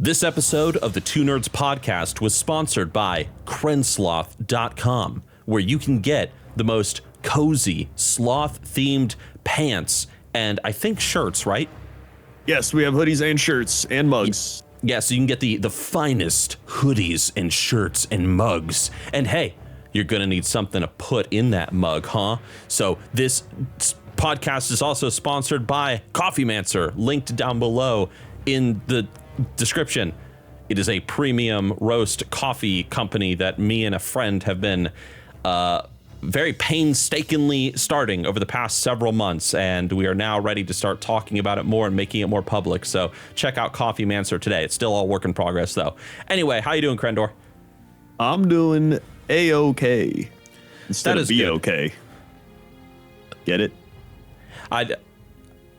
This episode of the Two Nerds podcast was sponsored by Crensloth.com, where you can get the most cozy sloth-themed pants and I think shirts, right? Yes, we have hoodies and shirts and mugs. Yeah, so you can get the finest hoodies and shirts and mugs. And hey, you're going to need something to put in that mug, huh? So this podcast is also sponsored by Coffee Mancer, linked down below in the description. It is a premium roast coffee company that me and a friend have been very painstakingly starting over the past several months, and we are now ready to start talking about it more and making it more public. So check out Coffee Mancer today. It's still all work in progress, though. Anyway, how you doing, Crendor? I'm doing A-OK instead of B-OK. Get it? I've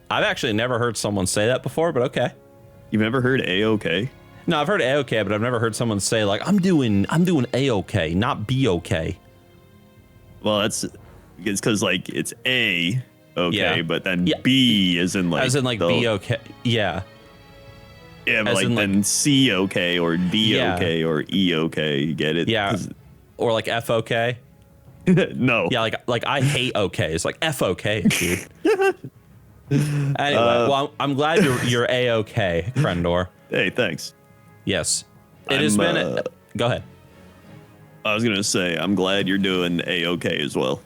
actually never heard someone say that before, but okay. You've never heard A-OK? No, I've heard A-OK, but I've never heard someone say, like, I'm doing A-OK, not B-OK. Well, it's because, like, it's A, okay, yeah. but then B is in, like... As in, like, B-OK, yeah. Yeah, but, like, then C-OK or D-OK or E-OK, you get it? Yeah, or, like, F-OK? No. Yeah, like I hate OK. It's like F-OK, dude. Anyway, well, I'm glad you're A-OK, Crendor. Hey, thanks. Yes. It has been... Go ahead. I was going to say, I'm glad you're doing A-OK as well.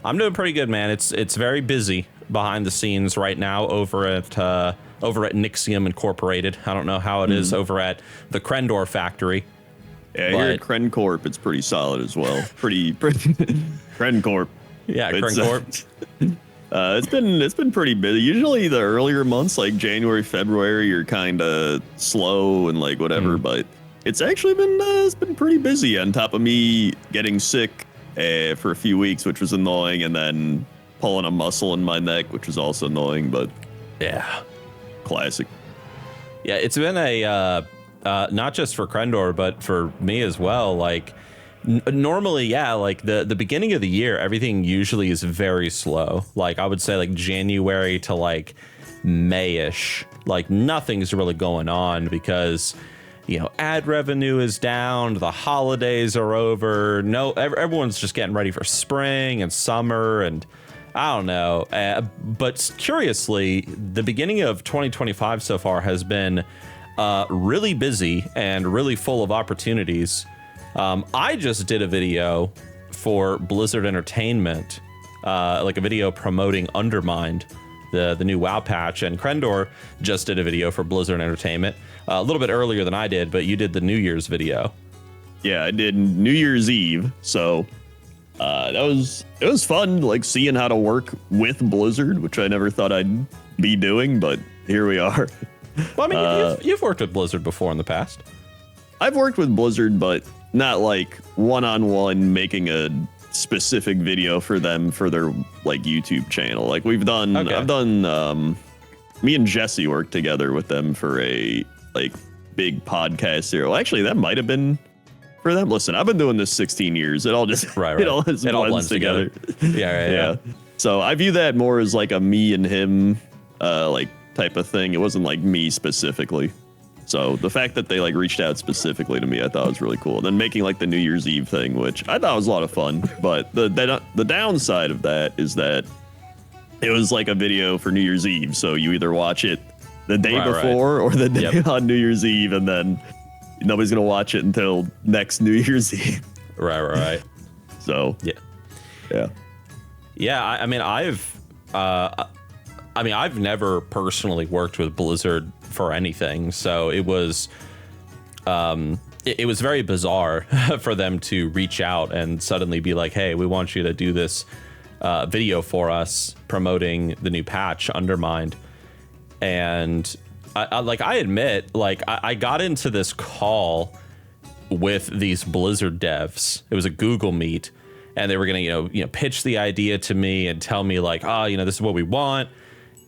I'm doing pretty good, man. It's very busy behind the scenes right now over at Nixxiom Incorporated. I don't know how it is over at the Crendor factory. Yeah, here at Crencorp, it's pretty solid as well. Pretty Crencorp. Yeah, Crencorp. It's been pretty busy. Usually the earlier months, like January, February, you're kind of slow and like whatever, but it's actually been pretty busy on top of me getting sick for a few weeks, which was annoying, and then pulling a muscle in my neck, which was also annoying, but yeah, classic. Yeah, it's been a not just for Crendor, but for me as well. Like normally, yeah, like the beginning of the year, everything usually is very slow. Like I would say like January to like May-ish, like nothing's really going on because, you know, ad revenue is down, the holidays are over. No, everyone's just getting ready for spring and summer and I don't know. But curiously, the beginning of 2025 so far has been really busy and really full of opportunities. I just did a video for Blizzard Entertainment, like a video promoting Undermined, the new WoW patch, and Crendor just did a video for Blizzard Entertainment a little bit earlier than I did, but you did the New Year's video. Yeah, I did New Year's Eve, so it was fun, like seeing how to work with Blizzard, which I never thought I'd be doing, but here we are. Well, I mean, you've worked with Blizzard before in the past. I've worked with Blizzard, but not like one-on-one making a specific video for them for their like YouTube channel. Like we've done, okay. I've done, me and Jesse worked together with them for a like big podcast here. Well, actually, that might have been for them. Listen, I've been doing this 16 years. It all just right. It all blends together. Yeah. So I view that more as like a me and him like type of thing. It wasn't like me specifically. So the fact that they like reached out specifically to me, I thought was really cool. Then making like the New Year's Eve thing, which I thought was a lot of fun. But the downside of that is that it was like a video for New Year's Eve. So you either watch it the day before or the day on New Year's Eve, and then nobody's going to watch it until next New Year's Eve. Right. So, Yeah, I mean, I've never personally worked with Blizzard for anything, so it was very bizarre for them to reach out and suddenly be like, hey, we want you to do this video for us promoting the new patch Undermined. And I admit, like I got into this call with these Blizzard devs. It was a Google Meet, and they were gonna you know pitch the idea to me and tell me like, this is what we want.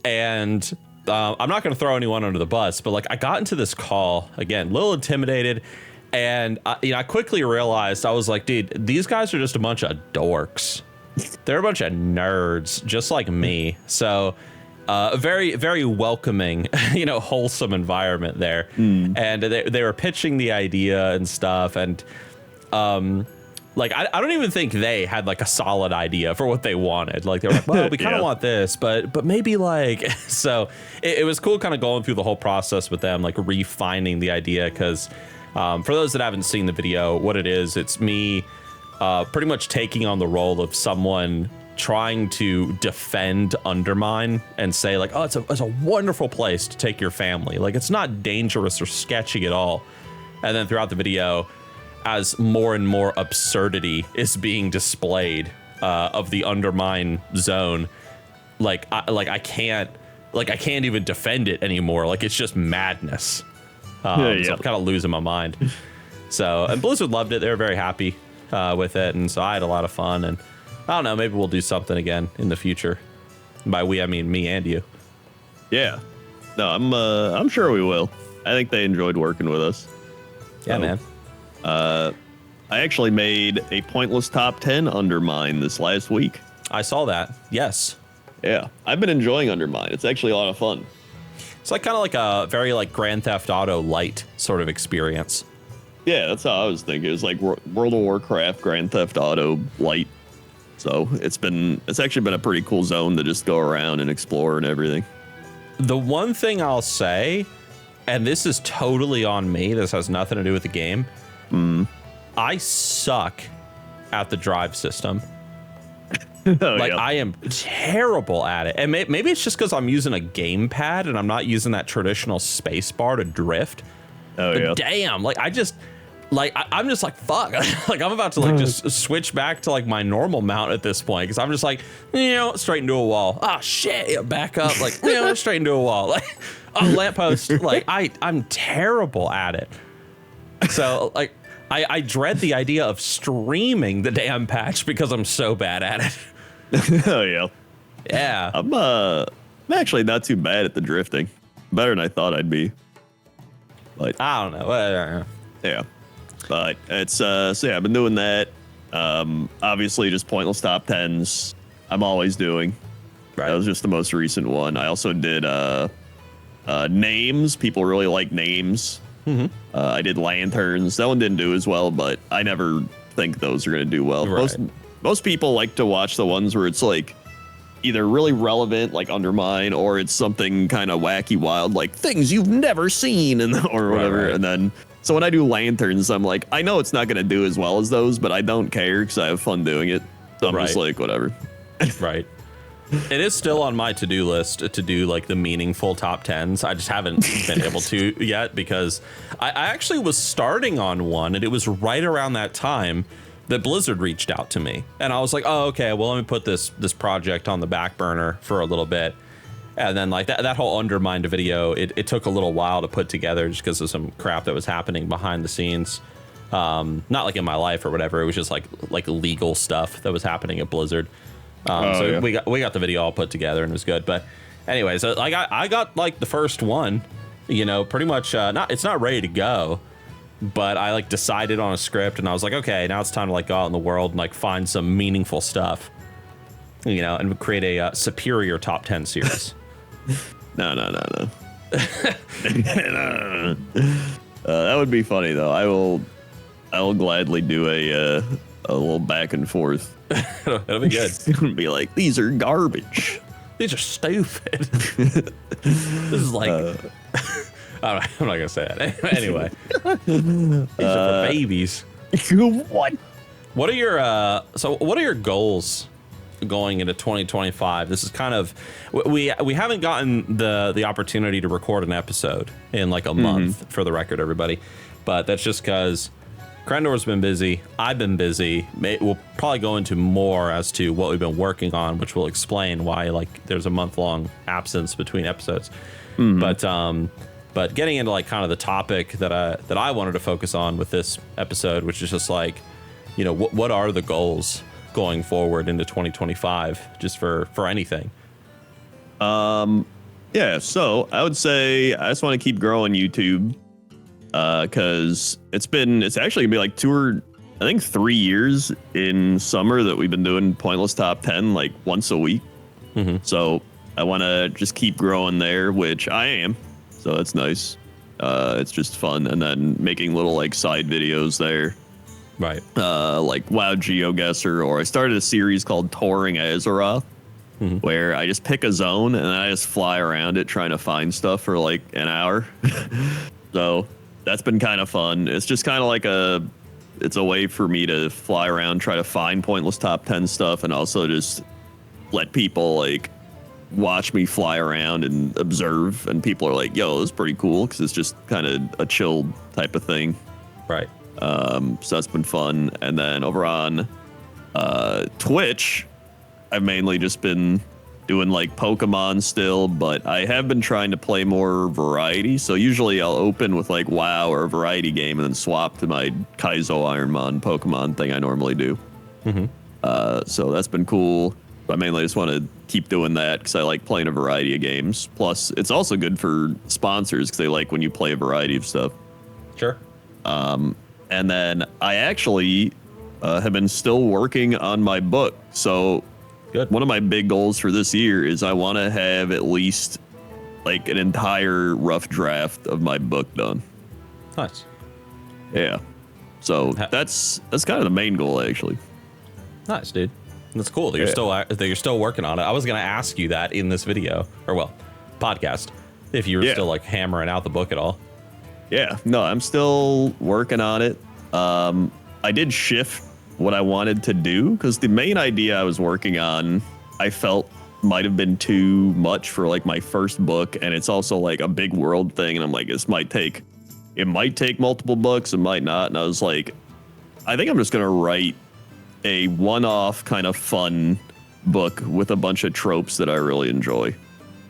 And I'm not going to throw anyone under the bus, but like I got into this call again, a little intimidated, and I quickly realized, I was like, dude, these guys are just a bunch of dorks. They're a bunch of nerds, just like me. So a very, very welcoming, wholesome environment there. And they were pitching the idea and stuff. And like, I don't even think they had like a solid idea for what they wanted. Like, they were like, well, we kind of want this, but maybe like, so it was cool kind of going through the whole process with them, like refining the idea. Because for those that haven't seen the video, what it is, it's me pretty much taking on the role of someone trying to defend Undermine and say like, oh, it's a wonderful place to take your family. Like, it's not dangerous or sketchy at all. And then throughout the video, as more and more absurdity is being displayed of the Undermine zone, I can't even defend it anymore. Like, it's just madness. So I'm kind of losing my mind. So, and Blizzard loved it. They were very happy with it, and so I had a lot of fun. And I don't know, maybe we'll do something again in the future. And by we, I mean me and you. Yeah. No, I'm sure we will. I think they enjoyed working with us. Yeah, man. I actually made a pointless top 10 Undermine this last week. I saw that. Yes. Yeah, I've been enjoying Undermine. It's actually a lot of fun. It's like kind of like a very like Grand Theft Auto light sort of experience. Yeah, that's how I was thinking. It was like World of Warcraft, Grand Theft Auto light. So it's actually been a pretty cool zone to just go around and explore and everything. The one thing I'll say, and this is totally on me, this has nothing to do with the game. I suck at the drive system. I am terrible at it. And maybe it's just because I'm using a gamepad and I'm not using that traditional space bar to drift. But damn, like I'm just like, fuck. Like, I'm about to like just switch back to like my normal mount at this point, because I'm just like, straight into a wall. Oh shit, yeah, back up, like, straight into a wall. Like, a lamppost. Like, I'm terrible at it. So like, I dread the idea of streaming the damn patch because I'm so bad at it. Oh yeah. Yeah. I'm actually not too bad at the drifting. Better than I thought I'd be. But I don't know. Yeah. But it's so yeah, I've been doing that. Obviously just pointless top 10s. I'm always doing. Right. That was just the most recent one. I also did names. People really like names. I did lanterns. That one didn't do as well, but I never think those are going to do well. Right. Most people like to watch the ones where it's like either really relevant, like Undermine, or it's something kind of wacky, wild, like things you've never seen, or whatever. Right. And then, so when I do lanterns, I'm like, I know it's not going to do as well as those, but I don't care because I have fun doing it. So I'm just like, whatever. Right. It is still on my to-do list to do like the meaningful top 10s. I just haven't been able to yet, because I actually was starting on one, and it was right around that time that Blizzard reached out to me, and I was like, oh, okay, well, let me put this project on the back burner for a little bit. And then like that whole Undermined video, it took a little while to put together just because of some crap that was happening behind the scenes. Not like in my life or whatever. It was just like legal stuff that was happening at Blizzard. We got the video all put together, and it was good. But anyways, like I got like the first one, pretty much it's not ready to go, but I like decided on a script, and I was like, okay, now it's time to like go out in the world and like find some meaningful stuff, and create a superior top 10 series. No. That would be funny though. I will gladly do a little back and forth. It'll be good. It would be like, these are garbage. These are stupid. This is like, I'm not gonna say that. Anyway, these are for babies. What? What are your goals going into 2025? This is kind of, we haven't gotten the opportunity to record an episode in like a month, for the record, everybody. But that's just because Crendor's been busy. I've been busy. We'll probably go into more as to what we've been working on, which will explain why like there's a month-long absence between episodes. But getting into like kind of the topic that I wanted to focus on with this episode, which is just like, what are the goals going forward into 2025, just for anything? Yeah, so I would say I just want to keep growing YouTube. Because it's actually gonna be like 3 years in summer that we've been doing pointless top 10 like once a week. So I want to just keep growing there, which I am. So that's nice. It's just fun. And then making little like side videos there. Right. Like WoW GeoGuessr, or I started a series called Touring Azeroth, where I just pick a zone and then I just fly around it trying to find stuff for like an hour. So that's been kind of fun. It's just kind of like it's a way for me to fly around, try to find pointless top 10 stuff, and also just let people like watch me fly around and observe. And people are like, yo, this is pretty cool, because it's just kind of a chill type of thing. Right. So that's been fun. And then over on Twitch, I've mainly just been doing like Pokemon still, but I have been trying to play more variety. So usually I'll open with like WoW or a variety game and then swap to my Kaizo Ironmon Pokemon thing I normally do. So that's been cool. I mainly just want to keep doing that because I like playing a variety of games. Plus, it's also good for sponsors because they like when you play a variety of stuff. Sure. And then I actually have been still working on my book. So Good. One of my big goals for this year is I want to have at least like an entire rough draft of my book done. Nice. Yeah. So that's kind of the main goal, actually. Nice, dude. That's cool that you're still working on it. I was gonna ask you that in this video, or well, podcast, if you were still like hammering out the book at all. Yeah. No, I'm still working on it. I did shift what I wanted to do because the main idea I was working on, I felt might have been too much for like my first book, and it's also like a big world thing, and I'm like, it might take multiple books, it might not, and I was like, I think I'm just gonna write a one-off kind of fun book with a bunch of tropes that I really enjoy.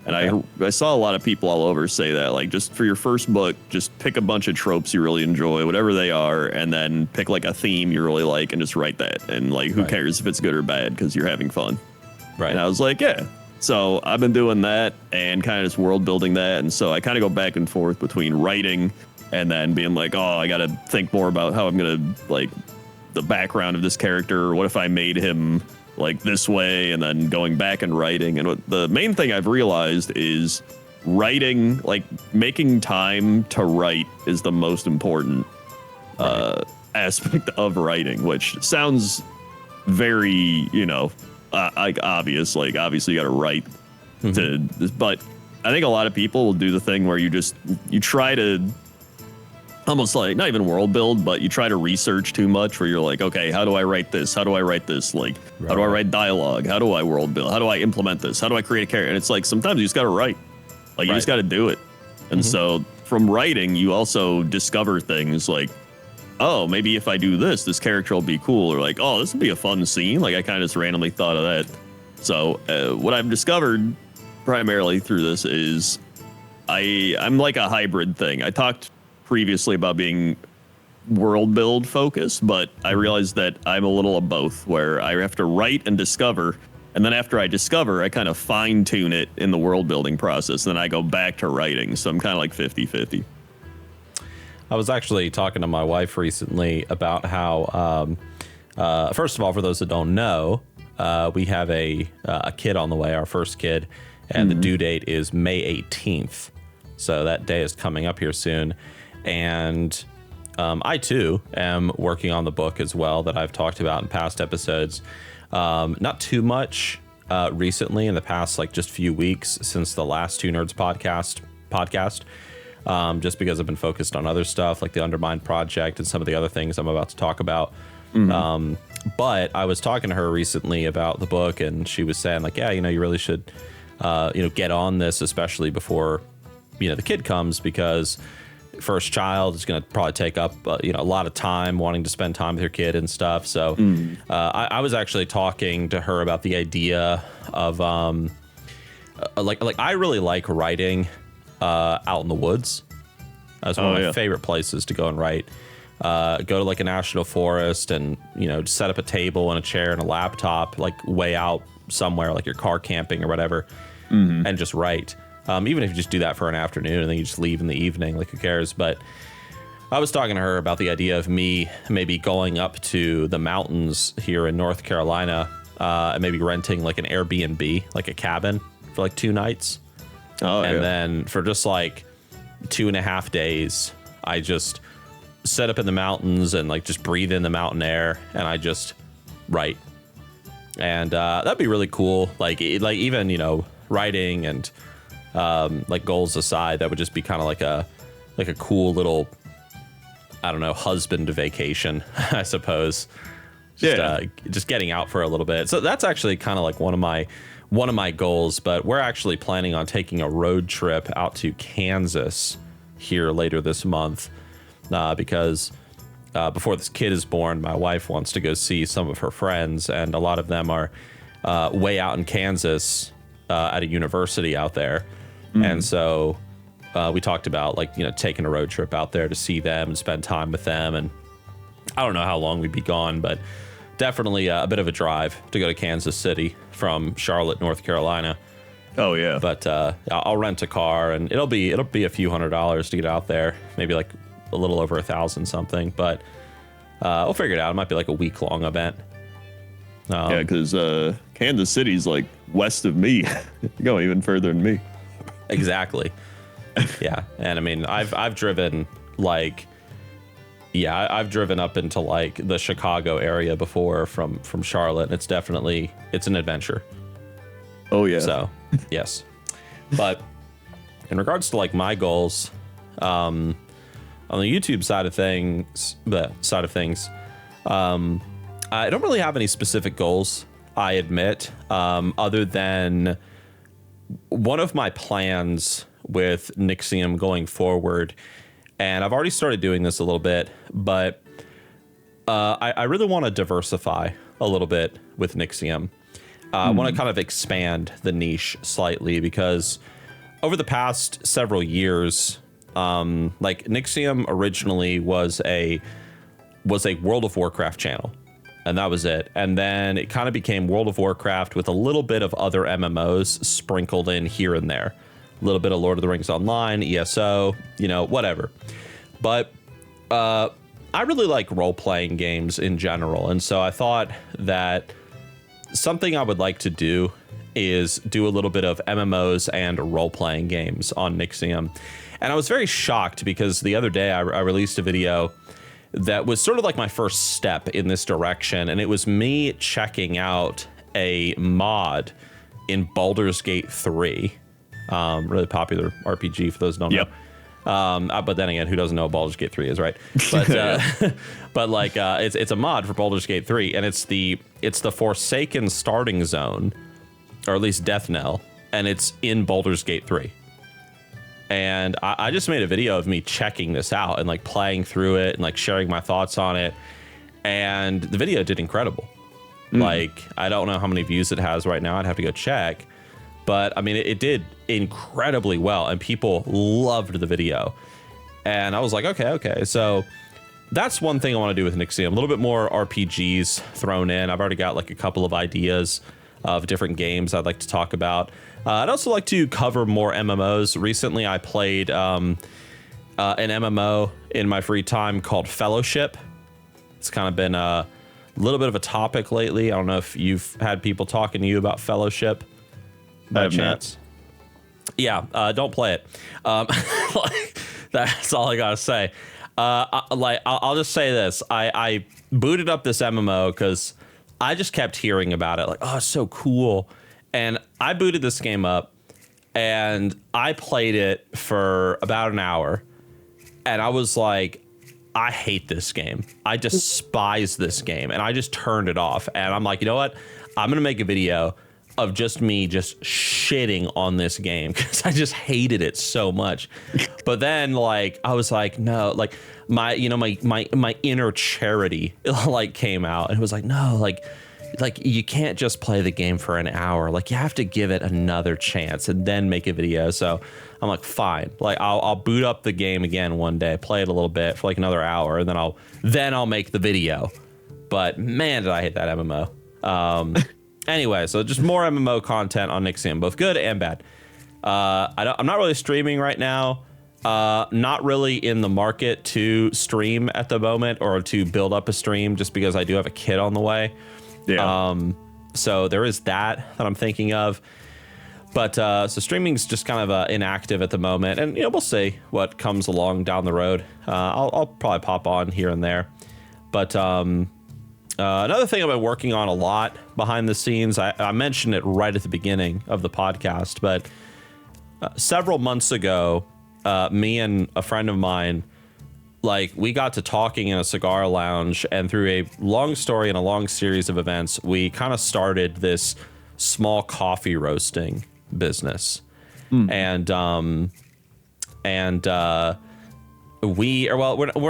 And I saw a lot of people all over say that, like, just for your first book, just pick a bunch of tropes you really enjoy, whatever they are, and then pick like a theme you really like and just write that. And like, who cares if it's good or bad, because you're having fun. Right. And I was like, yeah. So I've been doing that and kind of just world building that. And so I kind of go back and forth between writing and then being like, oh, I got to think more about how I'm going to like the background of this character. What if I made him like this way, and then going back and writing. And what the main thing I've realized is writing, like making time to write, is the most important aspect of writing, which sounds very, like obvious, like obviously you got to write to this, but I think a lot of people will do the thing where you try to almost like not even world build, but you try to research too much, where you're like, okay, how do I write this? How do I write this? Like, how do I write dialogue? How do I world build? How do I implement this? How do I create a character? And it's like, sometimes you just got to write, like you just got to do it. And so from writing, you also discover things like, oh, maybe if I do this, this character will be cool. Or like, oh, this would be a fun scene. Like I kind of just randomly thought of that. So what I've discovered primarily through this is I'm like a hybrid thing. I talked previously about being world build focused, but I realized that I'm a little of both, where I have to write and discover, and then after I discover, I kind of fine tune it in the world building process, and then I go back to writing. So I'm kind of like 50-50. I was actually talking to my wife recently about how first of all, for those that don't know, we have a kid on the way, our first kid, and the due date is May 18th, so that day is coming up here soon. And I too am working on the book as well that I've talked about in past episodes. Not too much recently, in the past like just few weeks since the last Two Nerds podcast, just because I've been focused on other stuff like the Undermined project and some of the other things I'm about to talk about. But I was talking to her recently about the book, and she was saying like, yeah, you really should get on this, especially before the kid comes, because first child is going to probably take up a lot of time, wanting to spend time with your kid and stuff. So I was actually talking to her about the idea of like I really like writing out in the woods. That's one of my favorite places to go and write. Go to like a national forest and set up a table and a chair and a laptop, like way out somewhere, like you're car camping or whatever, and just write. Even if you just do that for an afternoon and then you just leave in the evening, like who cares? But I was talking to her about the idea of me maybe going up to the mountains here in North Carolina and maybe renting like an Airbnb, like a cabin for like 2 nights. Oh, and yeah. then for just like 2.5 days, I just set up in the mountains and like just breathe in the mountain air, and I just write. And that'd be really cool. Like even, you know, writing and like goals aside, that would just be kind of like a cool little, I don't know, husband vacation, I suppose. Just getting out for a little bit. So that's actually kind of like one of my goals, but we're actually planning on taking a road trip out to Kansas here later this month because before this kid is born, my wife wants to go see some of her friends, and a lot of them are way out in Kansas at a university out there. And so we talked about, like, you know, taking a road trip out there to see them and spend time with them. And I don't know how long we'd be gone, but definitely a bit of a drive to go to Kansas City from Charlotte, North Carolina. Oh yeah. But I'll rent a car, and it'll be a few $100s to get out there, maybe like a little over 1,000 something. But we'll figure it out. It might be like a week-long event. Yeah, because Kansas City's like west of me. Going even further than me. Exactly. Yeah, and I mean, I've driven like. Yeah, I've driven up into like the Chicago area before from Charlotte. And it's an adventure. Oh yeah. So, yes. But in regards to like my goals, on the YouTube side of things, I don't really have any specific goals, I admit, other than one of my plans with Nixxiom going forward. And I've already started doing this a little bit, but I really want to diversify a little bit with Nixxiom. I want to kind of expand the niche slightly, because over the past several years, like Nixxiom originally was a World of Warcraft channel, and that was it. And then it kind of became World of Warcraft with a little bit of other MMOs sprinkled in here and there. A little bit of Lord of the Rings Online, ESO, you know, whatever. But I really like role-playing games in general. And so I thought that something I would like to do is do a little bit of MMOs and role-playing games on Nixxiom. And I was very shocked because the other day I released a video that was sort of like my first step in this direction. And it was me checking out a mod in Baldur's Gate 3. Really popular RPG for those who don't know. But then again, who doesn't know what Baldur's Gate 3 is, right? But but like it's a mod for Baldur's Gate 3, and it's the Forsaken starting zone, or at least Death Knell, and it's in Baldur's Gate 3. And I just made a video of me checking this out and like playing through it and like sharing my thoughts on it, and the video did incredible. Like, I don't know how many views it has right now. I'd have to go check. But I mean, it did incredibly well, and people loved the video. And I was like, okay. So that's one thing I want to do with Nixxiom. A little bit more RPGs thrown in. I've already got like a couple of ideas of different games I'd like to talk about. I'd also like to cover more MMOs. Recently, I played an MMO in my free time called Fellowship. It's kind of been a little bit of a topic lately. I don't know if you've had people talking to you about Fellowship. By chance. Yeah, don't play it. Like, that's all I gotta say. I'll just say this. I booted up this MMO because I just kept hearing about it. Like, oh, it's so cool. And I booted this game up, and I played it for about an hour. And I was like, I hate this game. I despise this game. And I just turned it off. And I'm like, you know what? I'm going to make a video of just me just shitting on this game because I just hated it so much. But then, like, I was like, no, like my inner charity like came out, and it was like, no, like you can't just play the game for an hour. Like, you have to give it another chance and then make a video. So I'm like, fine, like I'll boot up the game again one day, play it a little bit for like another hour, and then I'll make the video. But man, did I hate that MMO. Anyway, so just more MMO content on Nixxiom, both good and bad. I'm not really streaming right now. Not really in the market to stream at the moment, or to build up a stream, just because I do have a kid on the way. Yeah. So there is that I'm thinking of. But so streaming's just kind of inactive at the moment, and we'll see what comes along down the road. I'll probably pop on here and there. But another thing I've been working on a lot behind the scenes, I mentioned it right at the beginning of the podcast, but several months ago, me and a friend of mine, we got to talking in a cigar lounge, and through a long story and a long series of events, we kind of started this small coffee roasting business. And we're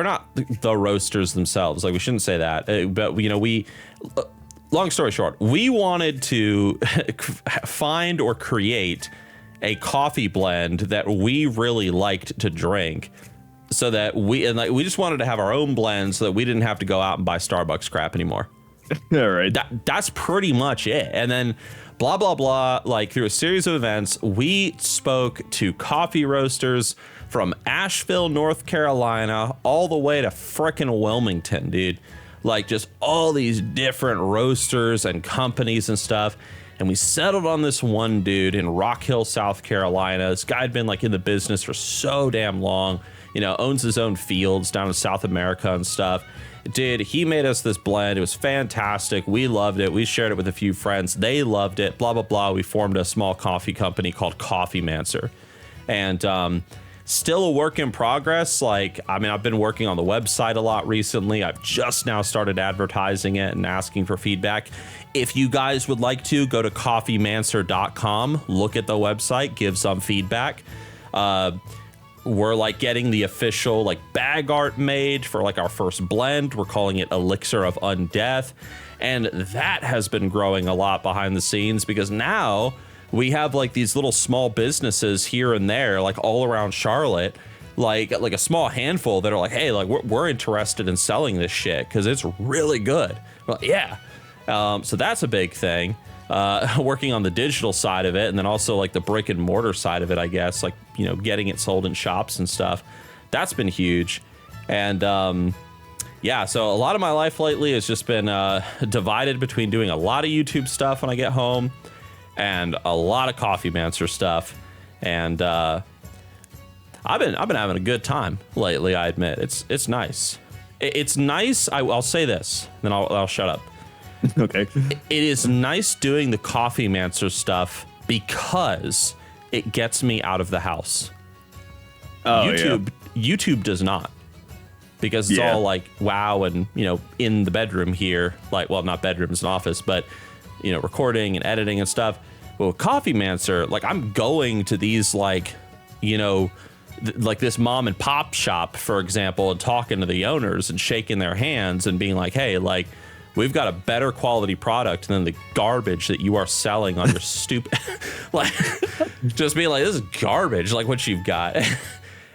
not the roasters themselves. We shouldn't say that. But we long story short, we wanted to find or create a coffee blend that we really liked to drink, so that we just wanted to have our own blend, so that we didn't have to go out and buy Starbucks crap anymore. All right. That's pretty much it. And then blah, blah, blah. Through a series of events, we spoke to coffee roasters from Asheville, North Carolina, all the way to frickin' Wilmington, dude. Just all these different roasters and companies and stuff. And we settled on this one dude in Rock Hill, South Carolina. This guy had been in the business for so damn long, owns his own fields down in South America and stuff. Dude, he made us this blend. It was fantastic. We loved it. We shared it with a few friends. They loved it. Blah, blah, blah. We formed a small coffee company called Coffee Mancer. And still a work in progress. I've been working on the website a lot recently. I've just now started advertising it and asking for feedback. If you guys would like to, go to coffeemancer.com, look at the website, give some feedback. We're getting the official bag art made for our first blend. We're calling it Elixir of Undeath. And that has been growing a lot behind the scenes, because now we have these little small businesses here and there, all around Charlotte, like a small handful that are hey, we're interested in selling this shit because it's really good. Well, yeah. So that's a big thing. Working on the digital side of it, and then also the brick and mortar side of it, I guess, getting it sold in shops and stuff. That's been huge. And so a lot of my life lately has just been divided between doing a lot of YouTube stuff when I get home and a lot of Coffee Mancer stuff. And I've been having a good time lately, I admit. It's nice. It's nice. I'll say this, then I'll shut up. Okay. It is nice doing the Coffee Mancer stuff because it gets me out of the house. Oh, YouTube does not, because it's all WoW and in the bedroom here, not bedroom, it's an office, but recording and editing and stuff. But with Coffee Mancer, I'm going to these this mom and pop shop, for example, and talking to the owners and shaking their hands and being hey, we've got a better quality product than the garbage that you are selling on your stupid, just being this is garbage, what you've got.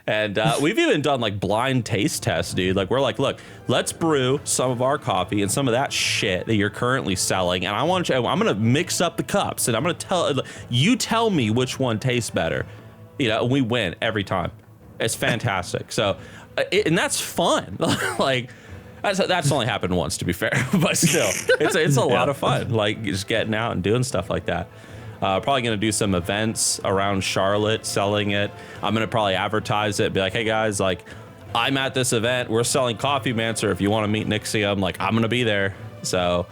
And we've even done blind taste tests, dude. We're look, let's brew some of our coffee and some of that shit that you're currently selling. And I'm going to mix up the cups, and I'm going to tell me which one tastes better. We win every time. It's fantastic. So, and that's fun. That's only happened once, to be fair, but still, it's a lot of fun. Just getting out and doing stuff like that. Probably going to do some events around Charlotte, selling it. I'm going to probably advertise it, be hey guys, I'm at this event. We're selling Coffee Mancer. If you want to meet Nixxiom, I'm going to be there. So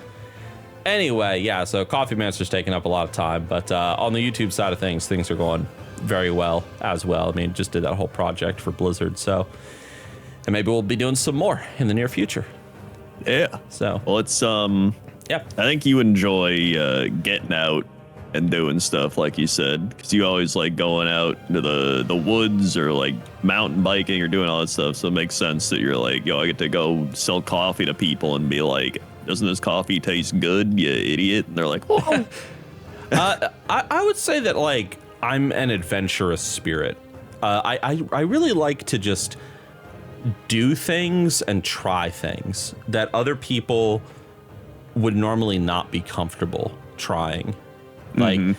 anyway, yeah. So Coffee Mancer's taking up a lot of time, but on the YouTube side of things are going very well as well. Just did that whole project for Blizzard, so. And maybe we'll be doing some more in the near future. Yeah. So. Well, it's yeah. I think you enjoy getting out and doing stuff, like you said, because you always going out into the woods or mountain biking or doing all that stuff. So it makes sense that you're I get to go sell coffee to people and be doesn't this coffee taste good, you idiot? And they're oh. I would say that I'm an adventurous spirit. I really like to just do things and try things that other people would normally not be comfortable trying. Even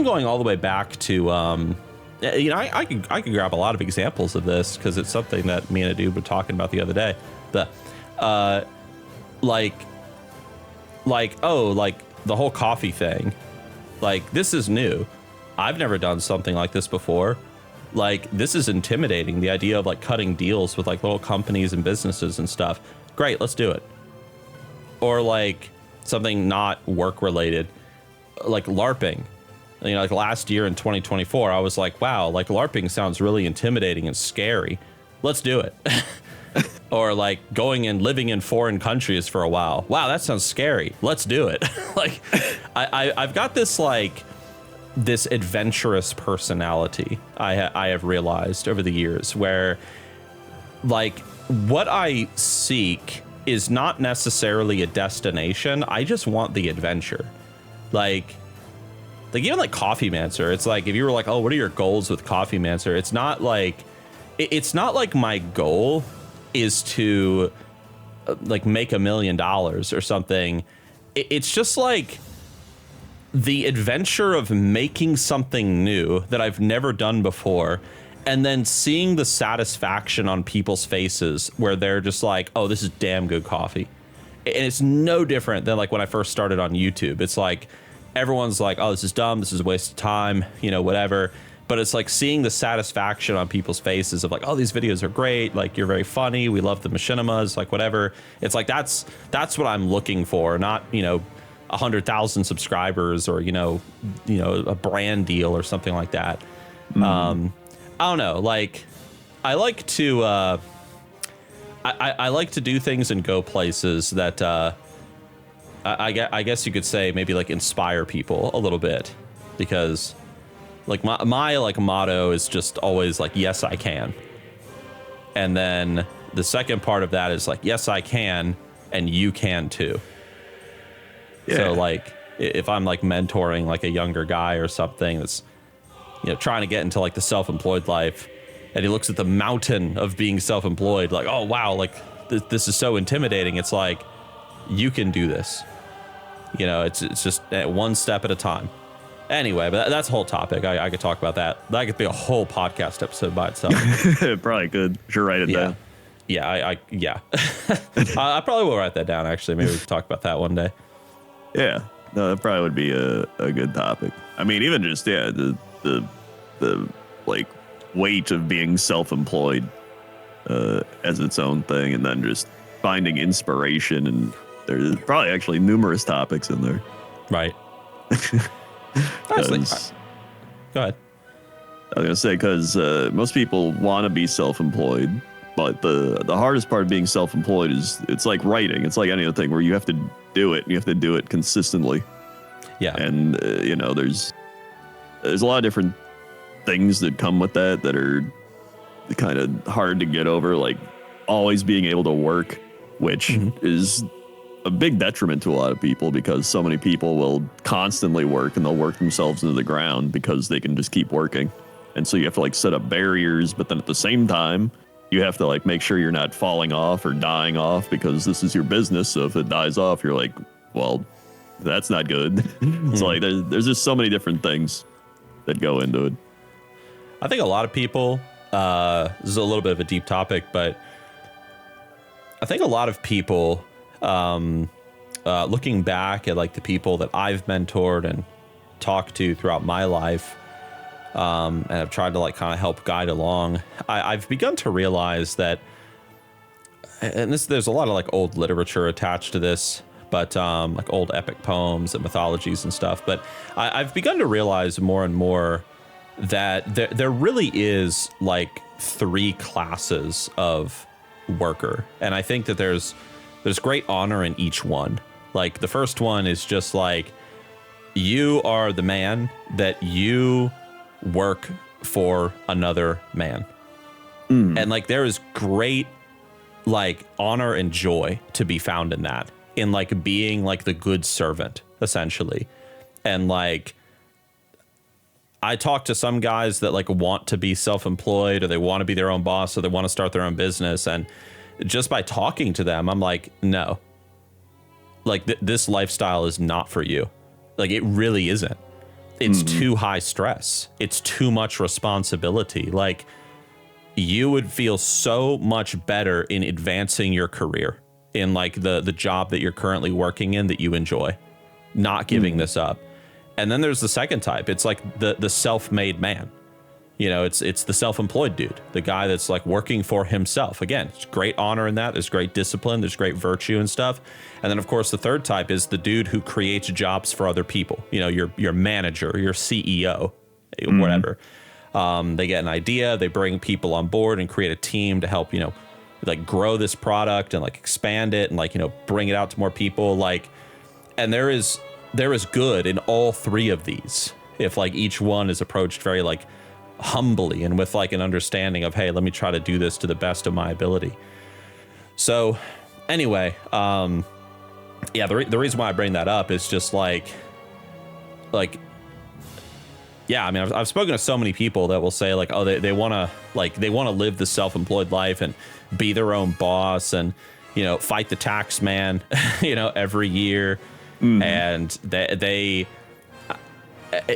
going all the way back to I could grab a lot of examples of this because it's something that me and a dude were talking about the other day. The the whole coffee thing. This is new. I've never done something like this before. Like, this is intimidating. The idea of like cutting deals with like little companies and businesses and stuff. Great, let's do it. Or like something not work related, like LARPing. You know, like last year in 2024, I was like, wow, like LARPing sounds really intimidating and scary. Let's do it. Or like going and living in foreign countries for a while. Wow, that sounds scary. Let's do it. Like, I've got this like this adventurous personality. I have realized over the years where like what I seek is not necessarily a destination. I just want the adventure. Like even like Coffee Mancer, it's like if you were like, oh, what are your goals with Coffee Mancer? It's not like my goal is to like make $1 million or something. It's just like the adventure of making something new that I've never done before, and then seeing the satisfaction on people's faces where they're just like, oh, this is damn good coffee. And it's no different than like when I first started on YouTube. It's like everyone's like, oh, this is dumb, this is a waste of time, you know, whatever. But it's like seeing the satisfaction on people's faces of like, oh, these videos are great, like you're very funny, we love the machinimas, like whatever. It's like that's what I'm looking for, not, you know, 100,000 subscribers or you know a brand deal or something like that. I don't know, like I like to I like to do things and go places that I guess you could say maybe like inspire people a little bit, because like my like motto is just always like, yes, I can. And then the second part of that is like, yes, I can, and you can too. Yeah. So like if I'm like mentoring like a younger guy or something that's, you know, trying to get into like the self-employed life, and he looks at the mountain of being self-employed like, oh wow, like this is so intimidating. It's like, you can do this. You know, it's just one step at a time. Anyway, but that's a whole topic. I could talk about that. That could be a whole podcast episode by itself. Probably could. Should write it down. Yeah, yeah. I probably will write that down, actually. Maybe we could talk about that one day. Yeah. No, that probably would be a good topic. I mean, even just, yeah, the like weight of being self-employed as its own thing, and then just finding inspiration. And there's probably actually numerous topics in there. Right. Go ahead. I was gonna say, because most people want to be self-employed, but the hardest part of being self-employed is it's like writing. It's like any other thing where you have to do it. And you have to do it consistently. Yeah. And you know, there's a lot of different things that come with that are kind of hard to get over. Like always being able to work, which is a big detriment to a lot of people, because so many people will constantly work and they'll work themselves into the ground because they can just keep working. And so you have to like set up barriers, but then at the same time, you have to like make sure you're not falling off or dying off, because this is your business. So if it dies off, you're like, well, that's not good. So like there's just so many different things that go into it. I think a lot of people, this is a little bit of a deep topic, but I think a lot of people, looking back at like the people that I've mentored and talked to throughout my life, and I've tried to like kind of help guide along, I've begun to realize that, and there's a lot of like old literature attached to this, but like old epic poems and mythologies and stuff. But I've begun to realize more and more that there really is like 3 classes of worker. And I think that there's great honor in each one. Like the first one is just like, you are the man that you work for another man. And like there is great like honor and joy to be found in that, in like being like the good servant essentially. And like I talk to some guys that like want to be self-employed, or they want to be their own boss, or they want to start their own business, and just by talking to them, I'm like, no, like this lifestyle is not for you. Like it really isn't. It's too high stress. It's too much responsibility. Like you would feel so much better in advancing your career in like the job that you're currently working in that you enjoy, not giving this up. And then there's the second type. It's like the self-made man. You know, it's the self-employed dude, the guy that's like working for himself. Again, it's great honor in that. There's great discipline. There's great virtue and stuff. And then, of course, the third type is the dude who creates jobs for other people. You know, your manager, your CEO, whatever. They get an idea. They bring people on board and create a team to help, you know, like grow this product and like expand it and like, you know, bring it out to more people. Like, and there is good in all three of these. If like each one is approached very like humbly and with like an understanding of, hey, let me try to do this to the best of my ability. So anyway, yeah, the reason why I bring that up is just like, yeah, I mean, I've spoken to so many people that will say like, oh, they want to live the self-employed life and be their own boss and, you know, fight the tax man, you know, every year. And they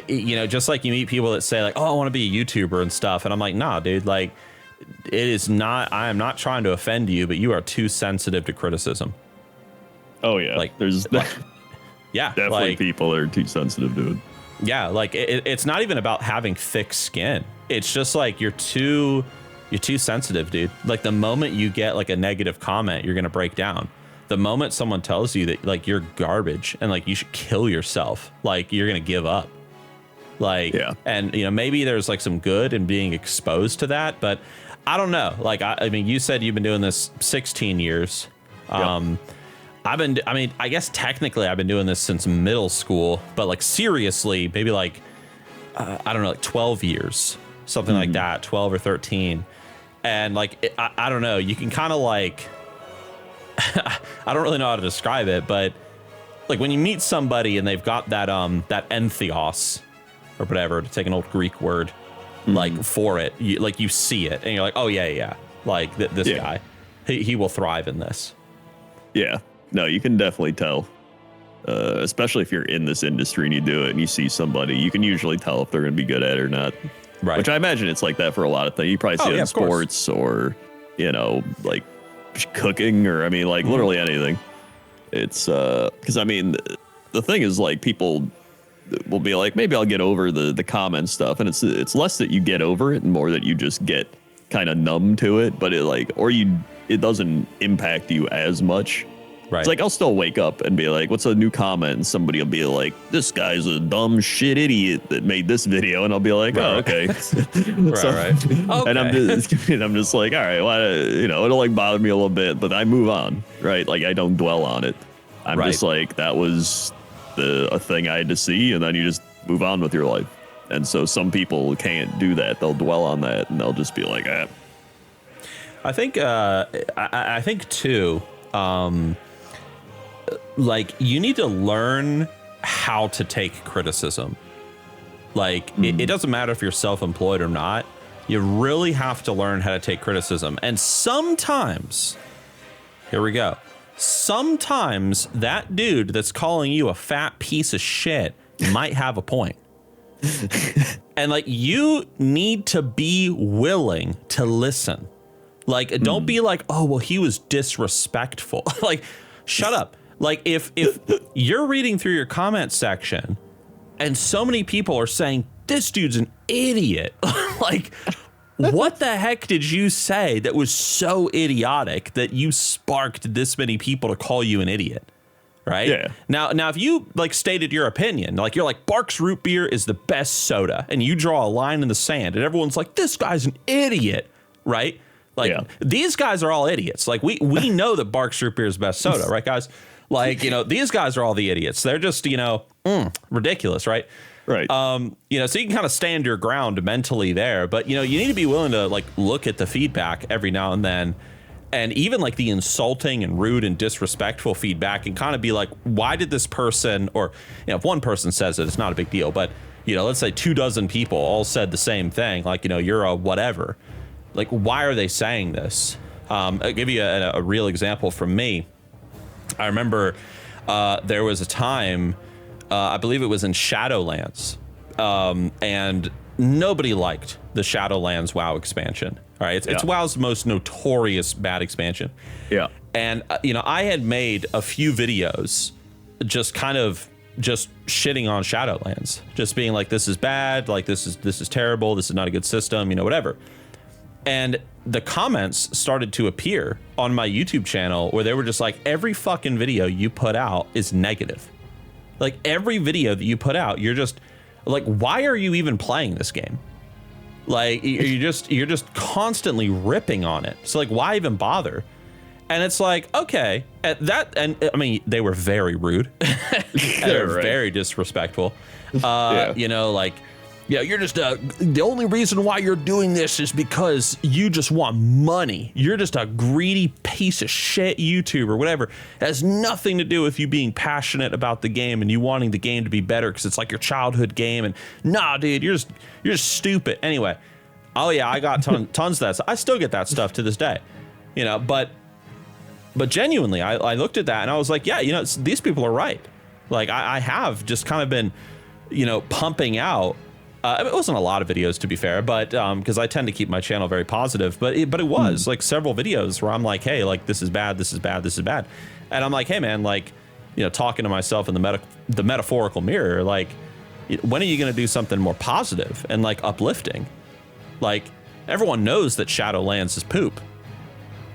you know, just like you meet people that say like, oh, I want to be a YouTuber and stuff. And I'm like, nah, dude, like it is not, I am not trying to offend you, but you are too sensitive to criticism. Oh yeah. Like there's yeah, definitely like, people that are too sensitive to it. Yeah. Like it's not even about having thick skin. It's just like, you're too sensitive, dude. Like the moment you get like a negative comment, you're going to break down. The moment someone tells you that like you're garbage and like you should kill yourself, like you're going to give up. Like, yeah. And, you know, maybe there's like some good in being exposed to that, but I don't know. Like, I mean, you said you've been doing this 16 years. Yep. I guess technically I've been doing this since middle school, but like seriously, maybe like, I don't know, like 12 years, something like that, 12 or 13. And like, I don't know, you can kind of like, I don't really know how to describe it, but like when you meet somebody and they've got that entheos or whatever, to take an old Greek word, like for it, you see it and you're like, oh yeah. Like this guy, he will thrive in this. Yeah. No, you can definitely tell, especially if you're in this industry and you do it and you see somebody, you can usually tell if they're going to be good at it or not. Right. Which I imagine it's like that for a lot of things. You probably see it in sports or, you know, like cooking or, I mean, like literally anything. It's because I mean, the thing is like people will be like, maybe I'll get over the comment stuff. And it's less that you get over it and more that you just get kind of numb to it. But it doesn't impact you as much. Right. It's like I'll still wake up and be like, what's a new comment? And somebody will be like, this guy's a dumb shit idiot that made this video. And I'll be like, oh, okay. Right. Okay. And I'm just like, all right, well, you know, it'll like bother me a little bit, but I move on. Right. Like I don't dwell on it. I'm just like, that was a thing I had to see. And then you just move on with your life. And so some people can't do that. They'll dwell on that and they'll just be like, ah. I think too, like you need to learn how to take criticism. Like it doesn't matter if you're self-employed or not. You really have to learn how to take criticism. And sometimes, here we go. Sometimes that dude that's calling you a fat piece of shit might have a point. And like you need to be willing to listen. Like don't be like, oh, well, he was disrespectful. Like, shut up. Like if you're reading through your comment section and so many people are saying this dude's an idiot, like what the heck did you say that was so idiotic that you sparked this many people to call you an idiot? Right? Yeah. Now if you like stated your opinion, like you're like Barks root beer is the best soda and you draw a line in the sand and everyone's like this guy's an idiot, right? Like these guys are all idiots. Like we know that Barks root beer is best soda, right, guys? Like, you know, these guys are all the idiots. They're just, you know, ridiculous, right? Right. You know, so you can kind of stand your ground mentally there, but you know, you need to be willing to like look at the feedback every now and then, and even like the insulting and rude and disrespectful feedback, and kind of be like, why did this person, or you know, if one person says it, it's not a big deal, but you know, let's say 24 people all said the same thing, like, you know, you're a whatever. Like, why are they saying this? I'll give you a real example from me. I remember there was a time, I believe it was in Shadowlands, and nobody liked the Shadowlands WoW expansion. All right, it's WoW's most notorious bad expansion. Yeah. And, you know, I had made a few videos just kind of just shitting on Shadowlands, just being like, this is bad, like this is terrible, this is not a good system, you know, whatever. And the comments started to appear on my YouTube channel where they were just like, every fucking video you put out is negative. Like every video that you put out, you're just like, why are you even playing this game? Like you're just constantly ripping on it. So like, why even bother? And it's like, okay, at that, and I mean, they were very rude. They were very disrespectful. You know, like, yeah, you're just the only reason why you're doing this is because you just want money. You're just a greedy piece of shit YouTuber, whatever. It has nothing to do with you being passionate about the game and you wanting the game to be better because it's like your childhood game. And nah, dude, you're just stupid. Anyway, oh yeah, I got tons of that. So I still get that stuff to this day, you know. But genuinely, I looked at that and I was like, yeah, you know, these people are right. Like I have just kind of been, you know, pumping out. It wasn't a lot of videos, to be fair, but because I tend to keep my channel very positive, but it was like several videos where I'm like, hey, like this is bad, this is bad, this is bad, and I'm like, hey man, like, you know, talking to myself in the metaphorical mirror, like, when are you gonna do something more positive and like uplifting? Like everyone knows that Shadowlands is poop.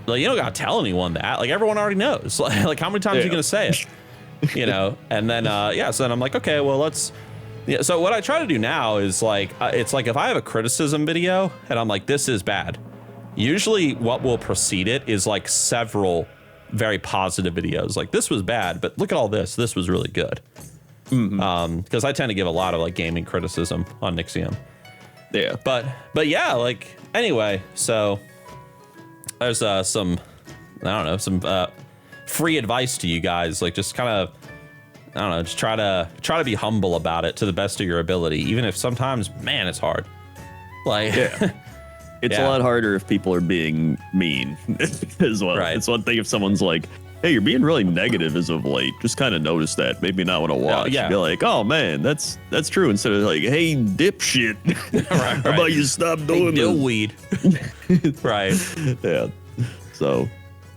Like you don't gotta tell anyone that. Like everyone already knows. Like how many times are you gonna say it? You know, and then so then I'm like, okay, well let's. Yeah, so what I try to do now is like, it's like if I have a criticism video and I'm like, this is bad, usually what will precede it is like several very positive videos. Like this was bad, but look at all this. This was really good. Because I tend to give a lot of like gaming criticism on Nixxiom. Yeah. But yeah, like anyway, so there's some, I don't know, some free advice to you guys. Like just kind of, I don't know, just try to be humble about it to the best of your ability, even if sometimes, man, it's hard. Like, it's a lot harder if people are being mean as well. Right. It's one thing if someone's like, hey, you're being really negative as of late. Just kind of notice that. Maybe not want to watch. Yeah. Be like, oh man, that's true. Instead of like, hey, dipshit, right. How about you stop doing this? Dillweed. Right. Yeah. So.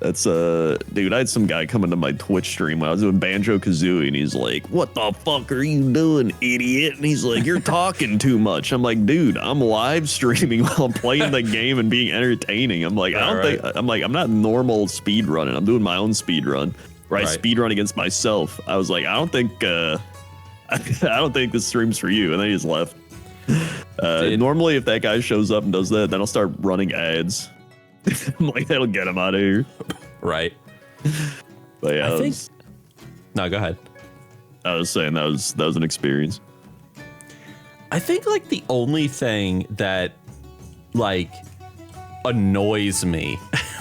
That's dude, I had some guy come into my Twitch stream when I was doing Banjo-Kazooie and he's like, what the fuck are you doing, idiot? And he's like, you're talking too much. I'm like, dude, I'm live streaming while I'm playing the game and being entertaining. I'm like, I'm not normal speed running. I'm doing my own speed run where I speed run against myself. I was like, I don't think this stream's for you. And then he just left. Normally if that guy shows up and does that, then I'll start running ads. I'm like, that'll get him out of here. Right. But yeah, no, go ahead. I was saying that was an experience. I think like the only thing that like annoys me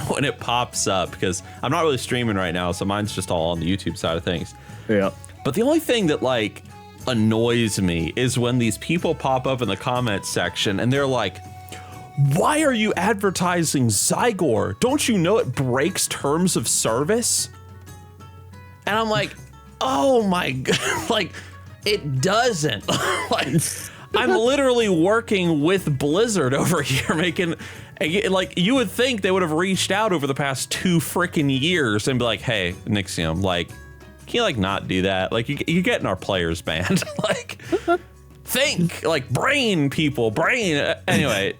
when it pops up, because I'm not really streaming right now, so mine's just all on the YouTube side of things. Yeah. But the only thing that like annoys me is when these people pop up in the comments section and they're like, why are you advertising Zygor? Don't you know it breaks terms of service? And I'm like, oh my God, like it doesn't. Like I'm literally working with Blizzard over here making, like you would think they would have reached out over the past 2 freaking years and be like, hey, Nixxiom, like, can you like not do that? Like you're getting our players banned. Like think, like brain. Anyway.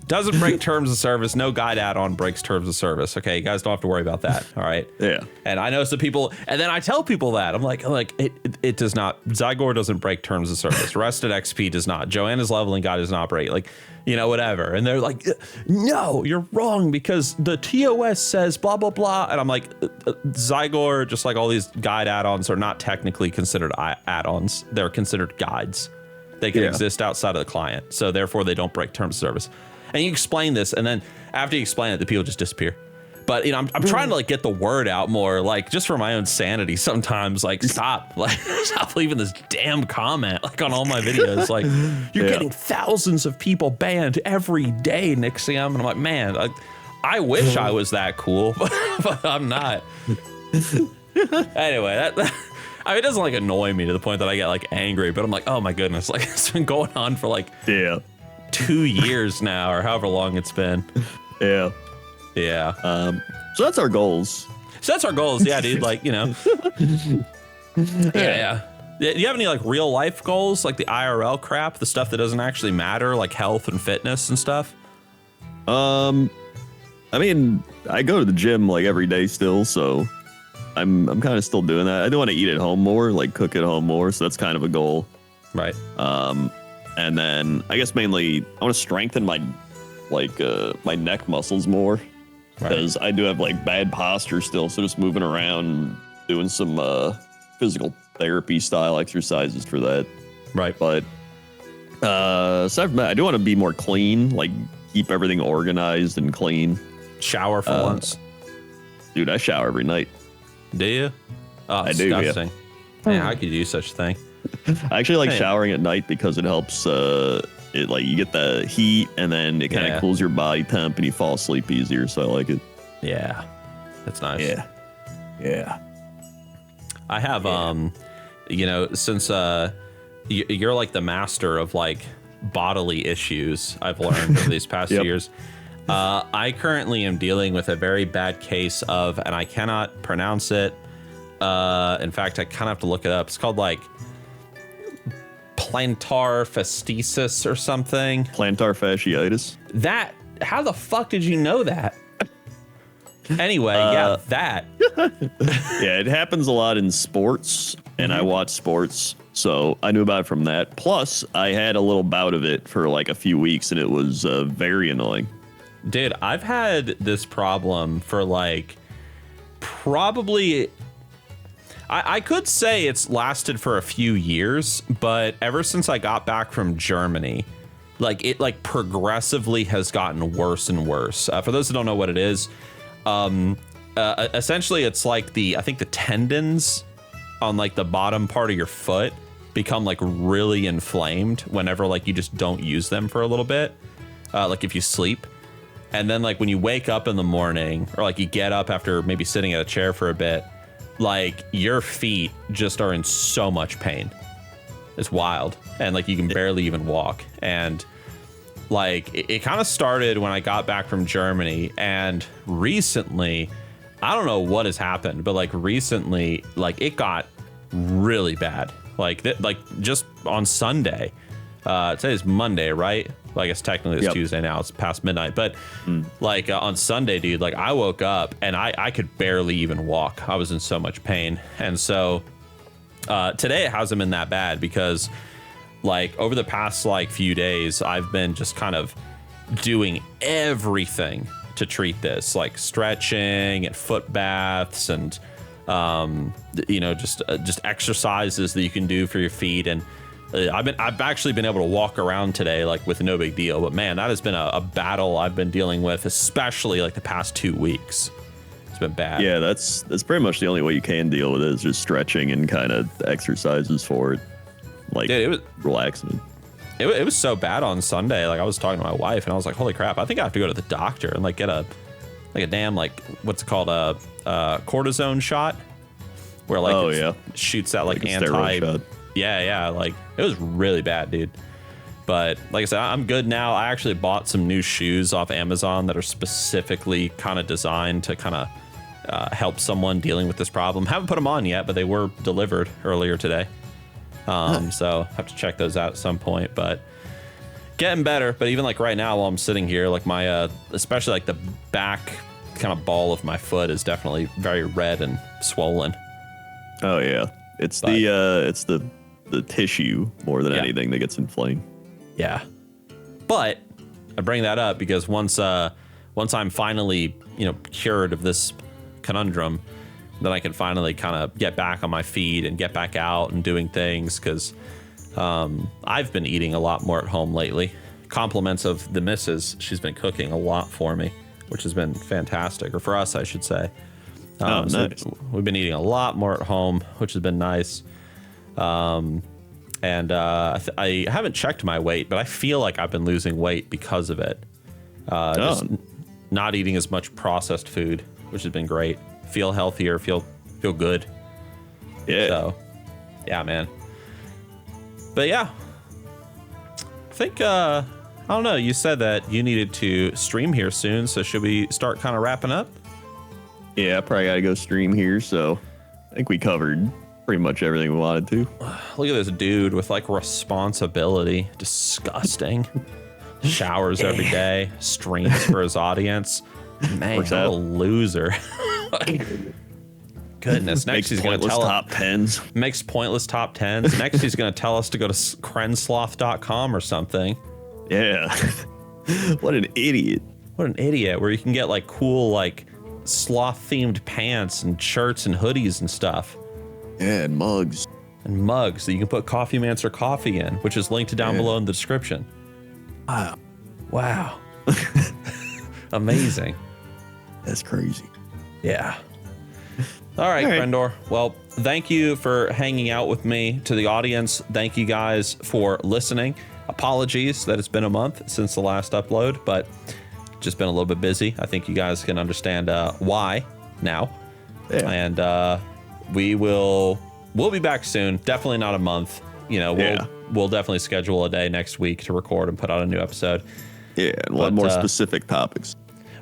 Doesn't break terms of service. No guide add-on breaks terms of service. Okay, you guys don't have to worry about that. All right. Yeah. And I know some people, and then I tell people that I'm like it does not. Zygor doesn't break terms of service. Rested XP does not. Joanna's leveling guide does not break. Like, you know, whatever. And they're like, no, you're wrong because the TOS says blah blah blah. And I'm like, Zygor, just like all these guide add-ons, are not technically considered add-ons. They're considered guides. They can exist outside of the client, so therefore they don't break terms of service. And you explain this, and then after you explain it, the people just disappear. But you know, I'm trying to like get the word out more, like just for my own sanity. Sometimes, like stop leaving this damn comment like on all my videos. Like you're getting thousands of people banned every day, Nixxiom, and I'm like, man, I wish I was that cool, but I'm not. Anyway, I mean, it doesn't like annoy me to the point that I get like angry, but I'm like, oh my goodness, like it's been going on for like 2 years now, or however long it's been. Yeah. So that's our goals. Yeah, dude. Like, you know. Yeah. Do you have any like real life goals, like the IRL crap, the stuff that doesn't actually matter, like health and fitness and stuff? I mean, I go to the gym like every day still, so I'm kind of still doing that. I do want to eat at home more, like cook at home more, so that's kind of a goal. Right. And then I guess mainly I want to strengthen my my neck muscles more because I do have like bad posture still, so just moving around, doing some physical therapy style exercises for that. Right. But aside from that, I do want to be more clean, like keep everything organized and clean. Shower for once. Dude, I shower every night. Do you? Oh, I do, disgusting. Yeah. Man, how could you do such a thing? I actually like showering at night because it helps. It like you get the heat and then it kind of cools your body temp and you fall asleep easier. So I like it. Yeah, that's nice. Yeah. I have you know, since you're like the master of like bodily issues, I've learned over these past years. I currently am dealing with a very bad case of, and I cannot pronounce it. In fact, I kind of have to look it up. It's called like plantar fasciitis or something. Plantar fasciitis. That, how the fuck did you know that? Anyway, that. Yeah, it happens a lot in sports, and I watch sports, so I knew about it from that. Plus, I had a little bout of it for like a few weeks, and it was very annoying. Dude, I've had this problem for like probably... I could say it's lasted for a few years, but ever since I got back from Germany, like it like progressively has gotten worse and worse. For those who don't know what it is, essentially it's like I think the tendons on like the bottom part of your foot become like really inflamed whenever like you just don't use them for a little bit, like if you sleep. And then like when you wake up in the morning or like you get up after maybe sitting at a chair for a bit, like your feet just are in so much pain. It's wild. And like you can barely even walk. And like it kind of started when I got back from Germany, and recently, I don't know what has happened, but like recently, like it got really bad. Like just on Sunday, today's Monday, right? Well, I guess technically it's Tuesday now. It's past midnight. But like on Sunday, dude, like I woke up and I could barely even walk. I was in so much pain. And so today it hasn't been that bad because like over the past like few days, I've been just kind of doing everything to treat this, like stretching and foot baths and, you know, just exercises that you can do for your feet. And I've actually been able to walk around today, like with no big deal. But man, that has been a battle I've been dealing with, especially like the past 2 weeks. It's been bad. Yeah, that's pretty much the only way you can deal with it is just stretching and kind of exercises for it, like dude, it was relaxing. It was so bad on Sunday. Like I was talking to my wife and I was like, holy crap, I think I have to go to the doctor and like get a damn like what's it called a cortisone shot, where like shoots that like anti shot. Yeah, like it was really bad, dude. But like I said, I'm good now. I actually bought some new shoes off Amazon that are specifically kind of designed to kind of help someone dealing with this problem. Haven't put them on yet, but they were delivered earlier today. So have to check those out at some point, but getting better. But even like right now while I'm sitting here, like my, especially like the back kind of ball of my foot is definitely very red and swollen. Oh yeah. It's the tissue more than anything that gets inflamed. Yeah. But I bring that up because once I'm finally, you know, cured of this conundrum, then I can finally kind of get back on my feet and get back out and doing things, because I've been eating a lot more at home lately. Compliments of the missus. She's been cooking a lot for me, which has been fantastic, or for us, I should say. Nice. So we've been eating a lot more at home, which has been nice. And I haven't checked my weight, but I feel like I've been losing weight because of it. Just not eating as much processed food, which has been great. Feel healthier, feel good. Yeah. So, yeah, man. But yeah, I think I don't know. You said that you needed to stream here soon, so should we start kind of wrapping up? Yeah, I probably gotta go stream here. So I think we covered pretty much everything we wanted to. Look at this dude with like responsibility. Disgusting. Showers every day. Streams for his audience. Man, what a loser. Goodness. Next he's going to tell top tens. Makes pointless top tens. Next he's going to tell us to go to crensloth.com or something. Yeah. What an idiot. What an idiot. Where you can get like cool like sloth themed pants and shirts and hoodies and stuff. Yeah, and mugs. And mugs that you can put Coffee Mancer coffee in, which is linked down below in the description. Wow. Amazing. That's crazy. Yeah. All right, Crendor. Well, thank you for hanging out with me. To the audience, thank you guys for listening. Apologies that it's been a month since the last upload, but just been a little bit busy. I think you guys can understand why now. Yeah. And we'll be back soon. Definitely not a month. You know, we'll definitely schedule a day next week to record and put out a new episode. Yeah, and we'll have more specific topics.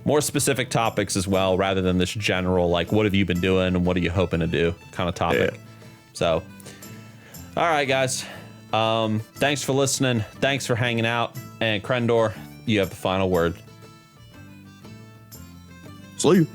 More specific topics as well, rather than this general, like, what have you been doing and what are you hoping to do kind of topic. Yeah. So, all right, guys. Thanks for listening. Thanks for hanging out. And Crendor, you have the final word. See you.